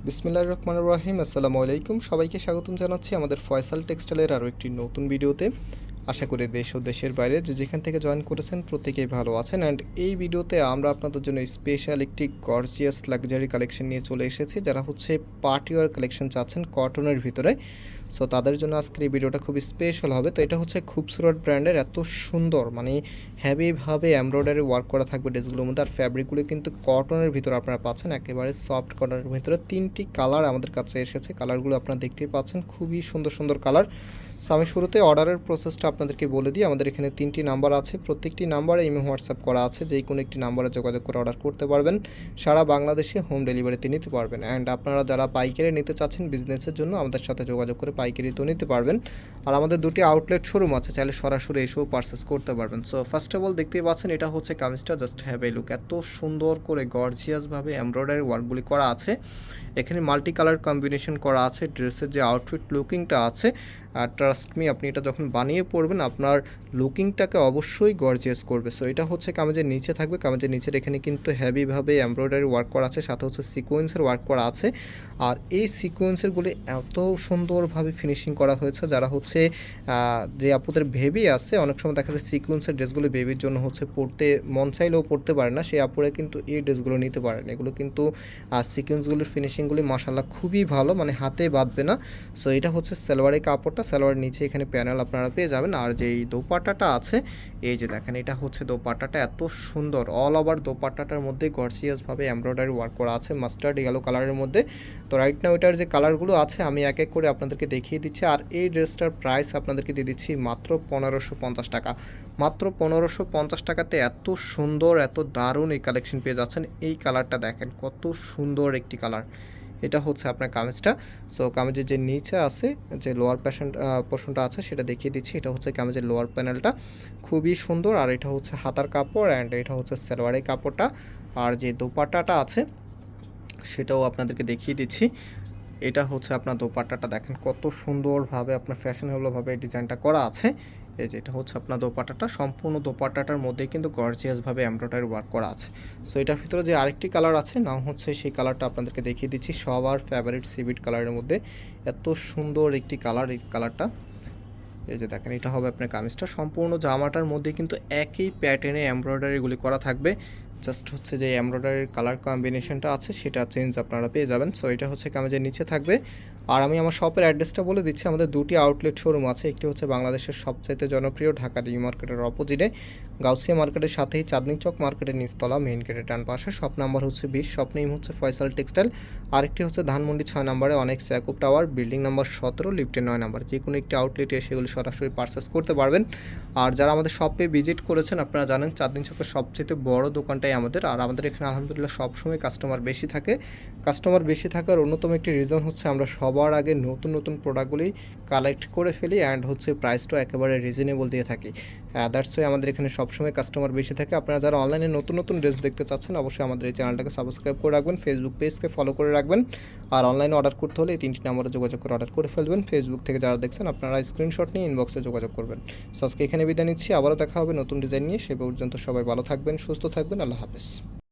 বিসমিল্লাহির রহমানির রহিম। আসসালামু আলাইকুম। সবাইকে স্বাগতম জানাচ্ছি আমাদের ফয়সাল টেক্সটাইলের আরও একটি নতুন ভিডিওতে। আশা করি দেশ ও দেশের বাইরে যেখান থেকে জয়েন করেছেন প্রত্যেকেই ভালো আছেন। অ্যান্ড এই ভিডিওতে আমরা আপনাদের জন্য স্পেশাল একটি গর্জিয়াস লাক্সারি কালেকশন নিয়ে চলে এসেছি। যারা হচ্ছে পার্টিওয়ার কালেকশন চাচ্ছেন কটনের ভিতরে, সো তাদের জন্য আজকের এই ভিডিওটা খুব স্পেশাল হবে। তো এটা হচ্ছে খুবসুরত ব্র্যান্ডের, এত সুন্দর মানে হেভিভাবে এমব্রয়ডারি ওয়ার্ক করা থাকবে ড্রেসগুলোর মধ্যে। আর ফ্যাব্রিকগুলো কিন্তু কটনের ভিতরে আপনারা পাচ্ছেন, একেবারে সফট কটনের ভিতরে। তিনটি কালার আমাদের কাছে এসেছে, কালারগুলো আপনারা দেখতেই পাচ্ছেন, খুবই সুন্দর সুন্দর কালার। সো আমি শুরুতে অর্ডারের প্রসেসটা আপনাদেরকে বলে দিই। আমাদের এখানে 3টি নাম্বার আছে, প্রত্যেকটি নাম্বারে ইমো হোয়াটসঅ্যাপ করা আছে, যেই কোনো একটি নাম্বারে যোগাযোগ করে অর্ডার করতে পারবেন। সারা বাংলাদেশে হোম ডেলিভারিতে নিতে পারবেন। অ্যান্ড আপনারা যারা পাইকারি নিতে চাচ্ছেন বিজনেসের জন্য, আমাদের সাথে যোগাযোগ করে পাইকারিতেও নিতে পারবেন। আর আমাদের দুটি আউটলেট শোরুম আছে, চাইলে সরাসরি এসেও পারচেস করতে পারবেন। সো ফার্স্ট অফ অল দেখতেই পাচ্ছেন, এটা হচ্ছে কামিজটা। জাস্ট হ্যাভ এ লুক, এত সুন্দর করে গর্জিয়াসভাবে এমব্রয়ডারি ওয়ার্কগুলি করা আছে। এখানে মাল্টি কালার কম্বিনেশন করা আছে। ড্রেসের যে আউটফিট লুকিংটা আছে, আর ট্রাস্ট মি, আপনি এটা যখন বানিয়ে পরবেন আপনার লুকিংটাকে অবশ্যই গর্জিয়াস করবে। সো এটা হচ্ছে কামিজের নিচে থাকবে। কামিজের নিচের এখানে কিন্তু হেভিভাবে এমব্রয়ডারি ওয়ার্ক করা আছে, সাথে হচ্ছে সিকোয়েন্সের ওয়ার্ক করা আছে। আর এই সিকোয়েন্সেরগুলি এত সুন্দরভাবে ফিনিশিং করা হয়েছে, যারা হচ্ছে যে আপুদের বেবি আছে, অনেক সময় দেখা যায় সিকোয়েন্সের ড্রেসগুলো বেবির জন্য হচ্ছে পরতে মন চাইলেও পরতে পারে না, সেই আপুরা কিন্তু এই ড্রেসগুলো নিতে পারেন। এগুলো কিন্তু সিকোয়েন্সগুলোর ফিনিশিংগুলি মাশাআল্লাহ খুবই ভালো, মানে হাতে বাঁধবে না। সো এটা হচ্ছে সালোয়ারের কাপড়টা, সালোয়ারের নিচে এখানে প্যানেল আপনারা পেয়ে যাবেন। আর যেই দোপাট্টাটা আছে, এই যে দেখেন, এটা হচ্ছে দোপাট্টাটা, এত সুন্দর অল ওভার দোপাট্টাটার মধ্যে গর্জিয়াসভাবে এমব্রয়ডারি ওয়ার্ক করা আছে মাস্টার্ড ইয়েলো কালারের মধ্যে। তো রাইট নাও এটার যে কালারগুলো আছে আমি এক এক করে আপনাদেরকে দেখিয়ে দিচ্ছি। আর এই ড্রেসটার প্রাইস আপনাদেরকে দিয়ে দিচ্ছি মাত্র 1550 টাকা। মাত্র 1550 টাকাতে এত সুন্দর, এত দারুণ এই কালেকশন পেয়ে যাচ্ছেন। এই কালারটা দেখেন, কত সুন্দর একটি কালার। এটা হচ্ছে আপনার কামিজটা। সো কামিজের যে নিচে আছে, যে লোয়ার পোর্শনটা আছে, সেটা দেখিয়ে দিচ্ছি। এটা হচ্ছে কামিজের লোয়ার প্যানেলটা, খুবই সুন্দর। আর এটা হচ্ছে হাতার কাপড়, অ্যান্ড এটা হচ্ছে সালোয়ারের কাপড়টা। আর যে দোপাট্টাটা আছে সেটাও আপনাদেরকে দেখিয়ে দিচ্ছি। এটা হচ্ছে আপনার দোপাট্টাটা, দেখেন কত সুন্দরভাবে আপনার ফ্যাশনেবলভাবে ডিজাইনটা করা আছে। এই যে এটা হচ্ছে আপনার দোপাট্টাটা, সম্পূর্ণ দোপাট্টাটার মধ্যে কিন্তু গর্জিয়াসভাবে এমব্রয়ডারি ওয়ার্ক করা আছে। সো এটার ভিতরে যে আরেকটি কালার আছে, নাম হচ্ছে সেই কালারটা আপনাদেরকে দেখিয়ে দিচ্ছি। সবার ফেভারিট সিভিট কালারের মধ্যে এত সুন্দর একটি কালার, এই কালারটা। এই যে দেখেন, এটা হবে আপনার কামিজটা। সম্পূর্ণ জামাটার মধ্যে কিন্তু একই প্যাটার্নে এমব্রয়ডারিগুলি করা থাকবে। জাস্ট হচ্ছে যে এমব্রয়ডারির কালার কম্বিনেশনটা আছে সেটা চেঞ্জ আপনারা পেয়ে যাবেন। সো এটা হচ্ছে কামিজের নিচে থাকবে। আর আমি আমার শপের অ্যাড্রেসটা বলে দিচ্ছি। আমাদের দুটি আউটলেট শোরুম আছে, একটি হচ্ছে বাংলাদেশের সবচাইতে জনপ্রিয় ঢাকা নিউ মার্কেটের অপোজিটে, গাউসিয়া মার্কেটের সাথেই চাঁদনী চক মার্কেটের নিচতলা মেইন গেটের ডান পাশে। শপ নাম্বার হচ্ছে 20, শপ নেম হচ্ছে ফয়সাল টেক্সটাইল। আরেকটি হচ্ছে ধানমন্ডি 6 নম্বরে অনেক স্যাকুপ টাওয়ার, বিল্ডিং নাম্বার 17, লিফটের 9 নম্বর। যে কোনো একটি আউটলেটে সেগুলো সরাসরি পারচেস করতে পারবেন। আর যারা আমাদের শপে ভিজিট করেছেন আপনারা জানেন চাঁদনী চকের সবচেয়ে বড় দোকানটাই আমাদের। আর আমাদের এখানে আলহামদুলিল্লাহ সবসময় কাস্টমার বেশি থাকে। কাস্টমার বেশি থাকার অন্যতম একটি রিজন হচ্ছে আমরা সবার আগে নতুন নতুন প্রোডাক্টগুলি কালেক্ট করে ফেলি, অ্যান্ড হচ্ছে প্রাইসটাও একেবারে রিজনেবল দিয়ে থাকি। দ্যাটস ওয়াই আমাদের এখানে সবসময় কাস্টমার বেশি থাকে। আপনারা যারা অনলাইনে নতুন নতুন ড্রেস দেখতে চাচ্ছেন অবশ্যই আমাদের এই চ্যানেলটাকে সাবস্ক্রাইব করে রাখবেন, ফেসবুক পেজকে ফলো করে রাখবেন। আর অনলাইনে অর্ডার করতে হলে এই 3টি নম্বরে যোগাযোগ করে অর্ডার করে ফেলবেন। ফেসবুক থেকে যারা দেখছেন আপনারা স্ক্রিনশট নিয়ে ইনবক্সে যোগাযোগ করবেন। সো আজকে এখানে বিদায় নিচ্ছি, আবারও দেখা হবে নতুন ডিজাইন নিয়ে। সে পর্যন্ত সবাই ভালো থাকবেন, সুস্থ থাকবেন। আল্লাহ হাফেজ।